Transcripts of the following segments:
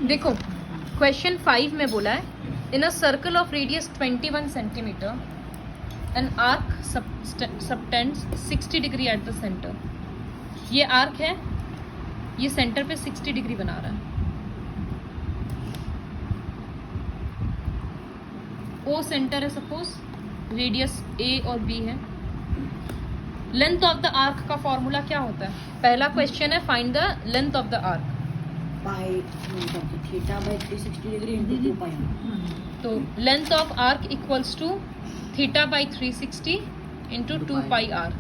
देखो क्वेश्चन 5 में बोला है in a circle of radius 21 centimetre an arc subtends 60 degree at the centre. ये आर्क है, ये सेंटर पे 60 डिग्री बना रहा है। ओ सेंटर है सपोज, रेडियस ए और बी है। लेंथ ऑफ द आर्क का फॉर्मूला क्या होता है? पहला क्वेश्चन है find the length of the arc. Theta by 360 degree into 2 pi. तो length of arc equals to theta by 360 into 2 pi R.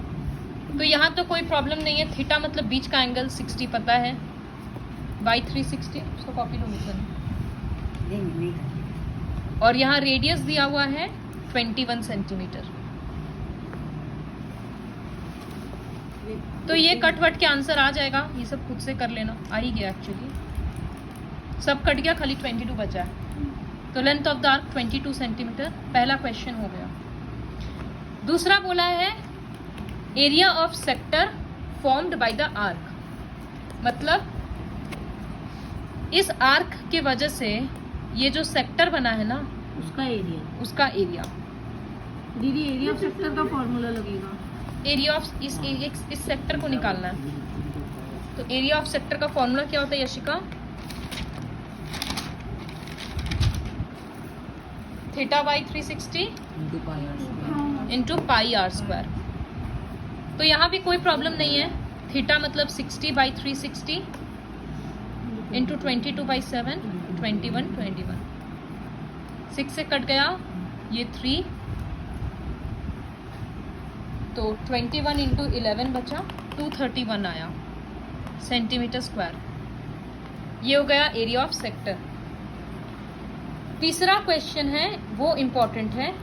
तो यहाँ तो कोई प्रॉब्लम नहीं है, थीटा मतलब बीच का एंगल 60 पता है, बाई 360 उसको कॉपी लो नहीं। और यहाँ रेडियस दिया हुआ है 21 सेंटीमीटर। तो ये कट वट के आंसर आ जाएगा, ये सब खुद से कर लेना, आ ही गया एक्चुअली, सब कट गया, खाली 22 बचा है। तो length of the arc 22 centimetre, पहला क्वेश्चन हो गया। दूसरा बोला है area of sector formed by the arc, मतलब इस आर्क के वजह से ये जो सेक्टर बना है ना उसका एरिया। दीदी एरिया ऑफ सेक्टर का फॉर्मूला लगेगा। एरिया ऑफ इस सेक्टर को निकालना है। तो एरिया ऑफ सेक्टर का फॉर्मूला क्या होता है Yashika? Theta by 360 into pi R square. तो यहाँ भी कोई प्रॉब्लम नहीं है, थीटा मतलब 60 बाई 360 इंटू 22 बाई 7 21 6 से कट गया ये 3, तो 21 इंटू 11 बचा 231 आया सेंटीमीटर स्क्वायर। ये हो गया एरिया ऑफ सेक्टर। तीसरा क्वेश्चन है वो इम्पोर्टेंट है,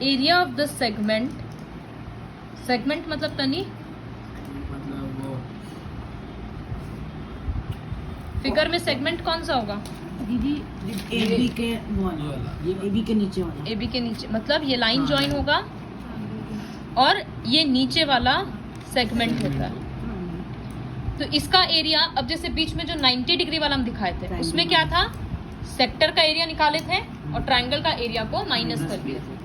area of the segment. Segment मतलब तनी फिगर में सेगमेंट कौन सा होगा दीदी एबी के ये एबी के नीचे वाला, एबी के नीचे, मतलब ये लाइन ज्वाइन होगा और ये नीचे वाला सेगमेंट होता है। तो इसका एरिया, अब जैसे बीच में जो 90 डिग्री वाला हम दिखाए थे उसमें क्या था, सेक्टर का एरिया निकाले थे और ट्रायंगल का एरिया को माइनस कर दिए थे।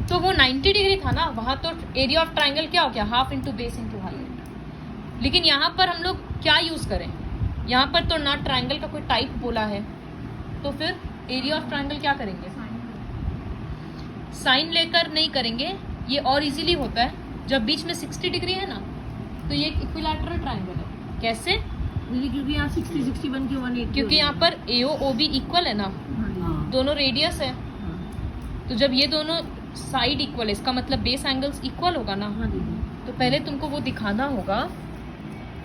तो वो 90 डिग्री था ना, वहाँ तो एरिया ऑफ ट्रायंगल क्या हो गया, half into base into height. लेकिन यहाँ पर हम लोग क्या यूज़ करें, यहाँ पर तो ना ट्रायंगल का कोई टाइप बोला है, तो फिर एरिया ऑफ ट्रायंगल क्या करेंगे, साइन लेकर नहीं करेंगे। ये और इजीली होता है जब बीच में 60 डिग्री है ना, तो ये इक्विलैटरल ट्रायंगल है। कैसे? क्योंकि यहाँ 60 61 के 180, क्योंकि यहाँ पर AO OB इक्वल है ना, दोनों रेडियस है। तो जब ये दोनों साइड इक्वल है, इसका मतलब बेस एंगल्स इक्वल होगा ना। तो पहले तुमको वो दिखाना होगा,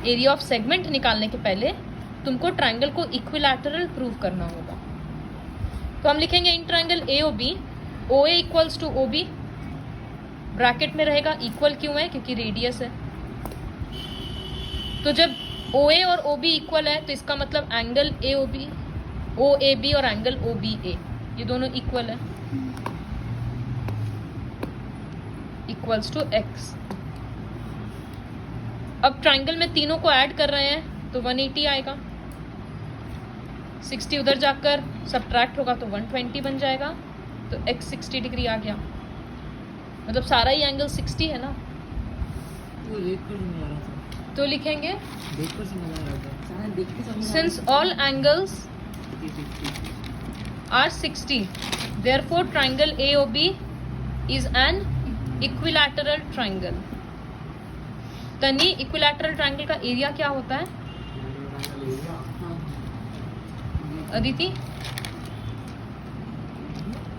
एरिया ऑफ सेगमेंट निकालने के पहले तुमको ट्रायंगल को इक्विलैटरल प्रूव करना होगा। तो हम लिखेंगे in triangle AOB, OA equals to OB, bracket में रहेगा, इक्वल क्यों है, क्योंकि रेडियस है। तो जब OA और OB इक्वल है तो इसका मतलब एंगल AOB OAB और एंगल OBA ये दोनों इक्वल है, इक्वल्स टू X। अब ट्रायंगल में तीनों को ऐड कर रहे हैं तो 180 आएगा, 60 उधर जाकर सब्ट्रैक्ट होगा तो 120 बन जाएगा। तो X 60 डिग्री आ गया, मतलब सारा ही एंगल 60 है ना। तो लिखेंगे since all angles are 60 therefore triangle AOB is an equilateral triangle. तनी इक्विलैटरल ट्रायंगल का एरिया क्या होता है अदिति?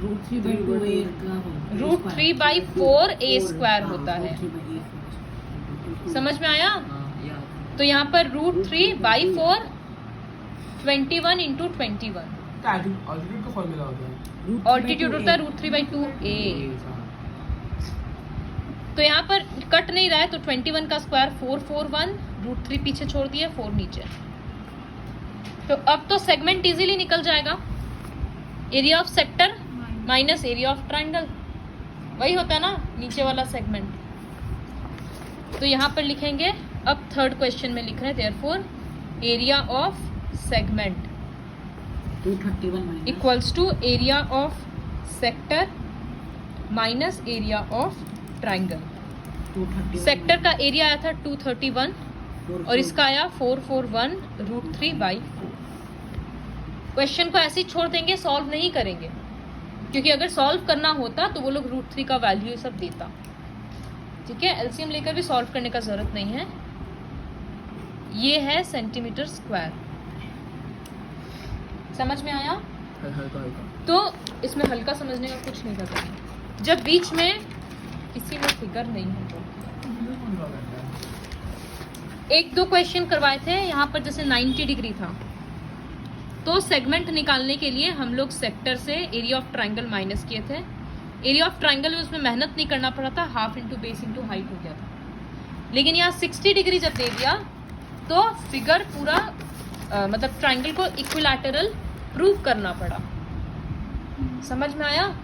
√3/4 A² होता है, समझ में आया? तो यहाँ पर √3/4 21 इंटू 21, ऑल्टीट्यूड होता है √3/2A। तो यहाँ पर कट नहीं रहा है तो 21 का स्क्वायर 441, √3 पीछे छोड़ दिया, 4 नीचे। तो अब तो सेगमेंट इजीली निकल जाएगा, area of sector minus area of triangle, वही होता है ना नीचे वाला सेगमेंट। तो यहाँ पर लिखेंगे, अब थर्ड क्वेश्चन में लिख रहे हैं therefore area of segment 231 minus equals to area of sector minus area of triangle. 231 sector का एरिया आया था 231 और इसका आया 441√3/4। क्वेश्चन को ऐसे ही छोड़ देंगे, सॉल्व नहीं करेंगे, क्योंकि अगर सॉल्व करना होता तो वो लोग √3 का वैल्यू सब देता। ठीक है, एलसीएम लेकर भी सॉल्व करने का जरूरत नहीं है। ये है सेंटीमीटर स्क्वायर। समझ में आया? तो इसमें हल्का समझने का कुछ नहीं करना। जब बीच में किसी में फिगर नहीं है तो एक दो क्वेश्चन करवाए थे यहाँ पर, जैसे 90 डिग्री था तो सेगमेंट निकालने के लिए हम लोग सेक्टर से एरिया ऑफ ट्राइंगल माइनस किए थे। एरिया ऑफ ट्राइंगल में उसमें मेहनत नहीं करना पड़ा था, half into base into height हो गया था। लेकिन यहाँ 60 डिग्री जब दे दिया तो फिगर पूरा मतलब ट्राइंगल को इक्विलैटरल प्रूव करना पड़ा। समझ में आया?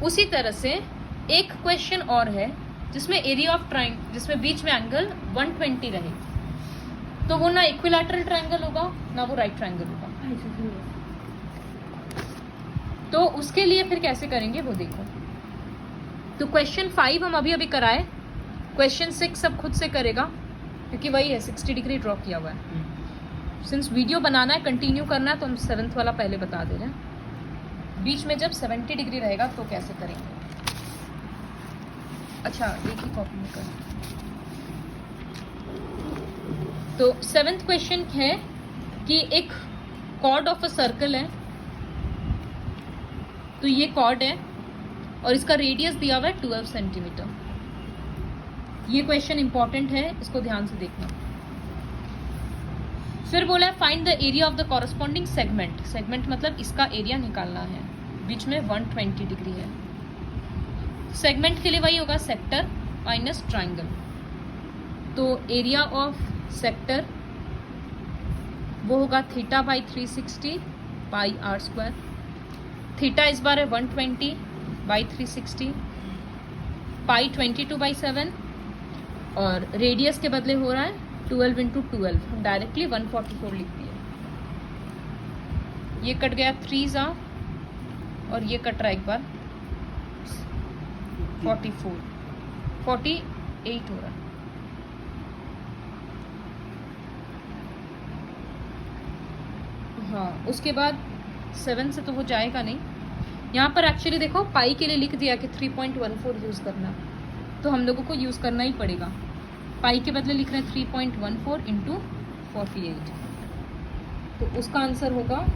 उसी तरह से एक क्वेश्चन और है जिसमें एरिया ऑफ ट्राइंगल, जिसमें बीच में एंगल 120 रहे, तो वो ना इक्विलैटरल ट्राइंगल होगा ना वो राइट ट्राइंगल होगा। तो उसके लिए फिर कैसे करेंगे वो देखो। तो क्वेश्चन 5 हम अभी कराए, क्वेश्चन 6 सब खुद से करेगा क्योंकि वही है 60 डिग्री ड्रॉ किया हुआ है। सिंस वीडियो बनाना है, कंटिन्यू करना है, तो हम 7th वाला पहले बता दे रहे हैं। बीच में जब 70 डिग्री रहेगा तो कैसे करेंगे। अच्छा, एक ही कॉपी में कर। तो 7th क्वेश्चन है कि एक कॉर्ड ऑफ अ सर्कल है, तो ये कॉर्ड है और इसका रेडियस दिया हुआ है 12 सेंटीमीटर। ये क्वेश्चन इंपॉर्टेंट है, इसको ध्यान से देखना। फिर बोला है find the area of the corresponding segment. Segment मतलब इसका एरिया निकालना है। बीच में 120 डिग्री है। सेगमेंट के लिए वही होगा सेक्टर माइनस ट्राइंगल। तो एरिया ऑफ सेक्टर वो होगा θ/360 πr²। थीटा इस बार है 120/360, पाई 22/7 और रेडियस के बदले हो रहा है 12 × 12। हम डायरेक्टली 144 लिख दिए। ये कट गया 3 और ये कट रहा एक बार 48 हो रहा है। हाँ, उसके बाद 7 से तो वो जाएगा नहीं। यहाँ पर एक्चुअली देखो पाई के लिए लिख दिया कि 3.14 यूज़ करना, तो हम लोगों को यूज़ करना ही पड़ेगा। पाई के बदले लिख रहे हैं 3.14 × 48, तो उसका आंसर होगा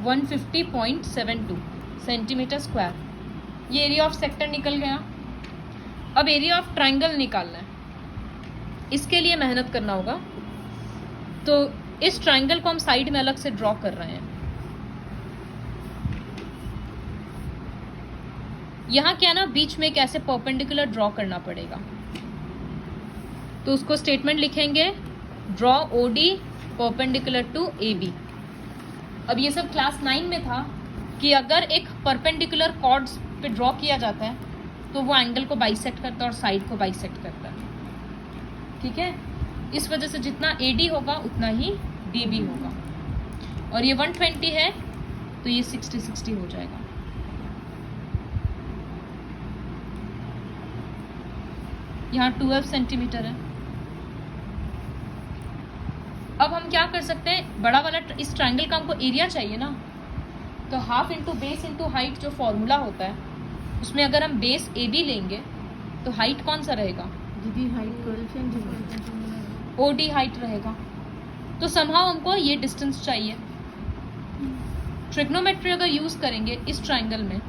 150.72 सेंटीमीटर स्क्वायर। ये एरिया ऑफ सेक्टर निकल गया। अब एरिया ऑफ ट्राइंगल निकालना है, इसके लिए मेहनत करना होगा। तो इस ट्राइंगल को हम साइड में अलग से ड्रॉ कर रहे हैं। यहाँ क्या ना, बीच में एक ऐसे परपेंडिकुलर ड्रॉ करना पड़ेगा। तो उसको स्टेटमेंट लिखेंगे draw OD perpendicular to AB। अब ये सब क्लास 9 में था कि अगर एक परपेंडिकुलर कॉर्ड्स पे ड्रॉ किया जाता है तो वो एंगल को बाइसेक्ट करता है और साइड को बाइसेक्ट करता है। ठीक है, इस वजह से जितना AD होगा उतना ही DB होगा। और ये 120 है तो ये 60 हो जाएगा। यहाँ 12 सेंटीमीटर है। अब हम क्या कर सकते हैं, बड़ा वाला इस ट्राइंगल का हमको एरिया चाहिए ना, तो half into base into height जो फॉर्मूला होता है उसमें अगर हम बेस AB लेंगे तो हाइट कौन सा रहेगा? दीदी हाइट 12 सेंटीमीटर OD हाइट रहेगा। तो समहाउ हमको ये डिस्टेंस चाहिए। ट्रिग्नोमेट्री अगर यूज करेंगे इस ट्राइंगल में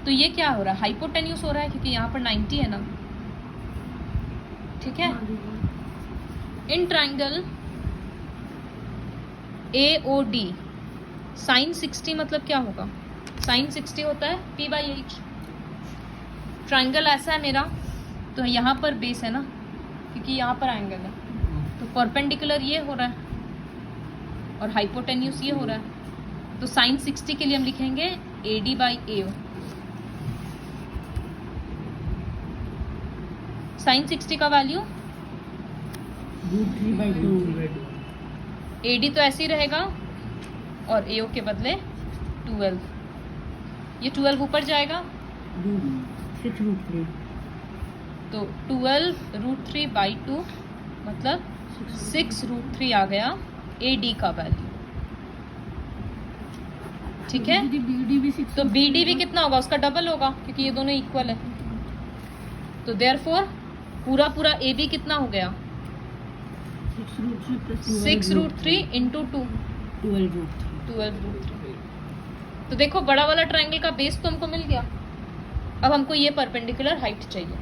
तो ये क्या हो रहा है, हाइपोटेन्यूज हो रहा है क्योंकि यहाँ पर 90 है ना। ठीक है, इन ट्राइंगल AOD साइन 60 मतलब क्या होगा, साइन 60 होता है P/H। ट्राइंगल ऐसा है मेरा, तो यहाँ पर बेस है ना क्योंकि यहाँ पर एंगल है, तो परपेंडिकुलर ये हो रहा है और हाइपोटेन्यूस ये हो रहा है। तो साइन 60 के लिए हम लिखेंगे AD/AO। साइन 60 का वैल्यू √3/2 AD तो ऐसे ही रहेगा और AO के बदले 12, ये 12 ऊपर जाएगा 6√3 तो 12√3/2 मतलब 6√3 आ गया AD का वैल्यू। ठीक है, दीदी BD भी 6 तो BD भी कितना होगा, उसका डबल होगा क्योंकि ये दोनों इक्वल है। तो देयरफॉर पूरा AB कितना हो गया 6√3 प्लस 6√3 इंटू 2 12√3 12√3। तो देखो बड़ा वाला ट्रायंगल का बेस तो हमको मिल गया। अब हमको ये परपेंडिकुलर हाइट चाहिए।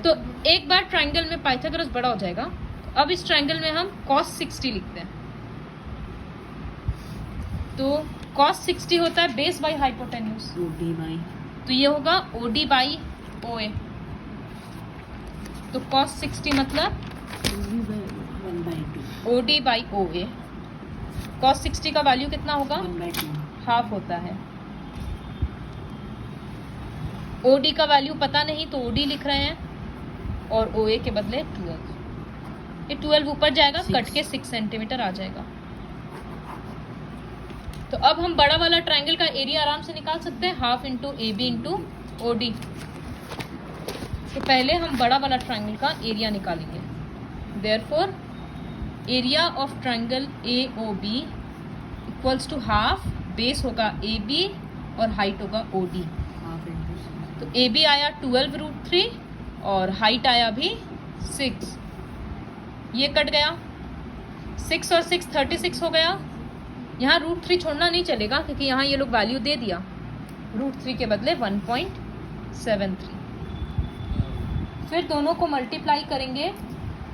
तो एक बार ट्रायंगल में पाइथागोरस बड़ा हो जाएगा। अब इस ट्रायंगल में हम cos 60 लिखते हैं। तो cos 60 होता है base by hypotenuse, OD by तो ये होगा OD बाई OA। तो cos 60 मतलब 1/2 OD बाई OA। cos 60 का वैल्यू कितना होगा, 1/2 हाफ होता है। OD का वैल्यू पता नहीं तो OD लिख रहे हैं और OA के बदले 12। ये 12 ऊपर जाएगा, कट के 6 सेंटीमीटर आ जाएगा। तो अब हम बड़ा वाला ट्रायंगल का एरिया आराम से निकाल सकते हैं, half into AB into OD। तो पहले हम बड़ा वाला ट्रायंगल का एरिया निकालेंगे। Therefore area of triangle AOB equals to half, base होगा AB और हाइट होगा OD। हाफ इंटू तो AB आया 12√3 और हाइट आया भी 6। ये कट गया, 6 और 6 36 हो गया। यहाँ √3 छोड़ना नहीं चलेगा क्योंकि यहाँ ये लोग वैल्यू दे दिया, √3 के बदले 1.73। फिर दोनों को मल्टीप्लाई करेंगे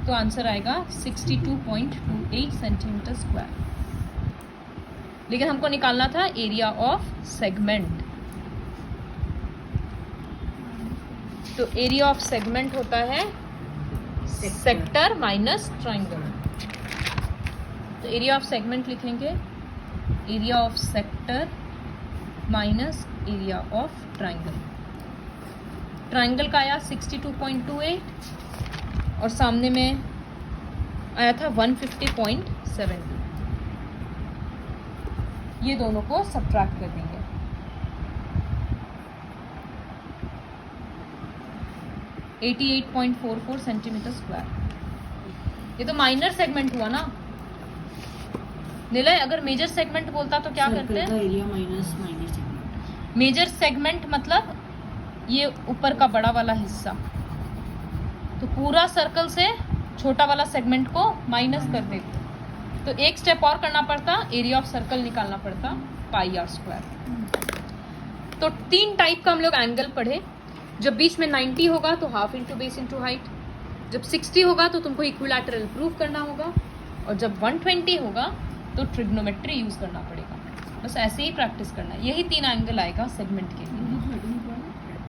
तो आंसर आएगा 62.28 सेंटीमीटर स्क्वायर। लेकिन हमको निकालना था एरिया ऑफ सेगमेंट। तो एरिया ऑफ सेगमेंट होता है सेक्टर माइनस ट्रायंगल। तो एरिया ऑफ सेगमेंट लिखेंगे area of sector minus area of triangle. Triangle का आया 62.28 और सामने में आया था 150.72। ये दोनों को सब्ट्रैक्ट कर देंगे। (88.44 सेंटीमीटर स्क्वायर। ये तो माइनर सेगमेंट हुआ ना निलय, अगर मेजर सेगमेंट बोलता तो क्या करते हैं, area minus minor segment. Major segment मतलब ये ऊपर का बड़ा वाला हिस्सा, तो पूरा सर्कल से छोटा वाला सेगमेंट को माइनस कर देते। तो एक स्टेप और करना पड़ता, एरिया ऑफ सर्कल निकालना पड़ता πr²। तो 3 टाइप का हम लोग एंगल पढ़े। जब बीच में 90 होगा तो half into base into height, जब 60 होगा तो तुमको इक्विलैटरल प्रूफ करना होगा, और जब 120 होगा तो ट्रिग्नोमेट्री यूज करना पड़ेगा। बस ऐसे ही प्रैक्टिस करना है। यही 3 एंगल आएगा सेगमेंट के लिए।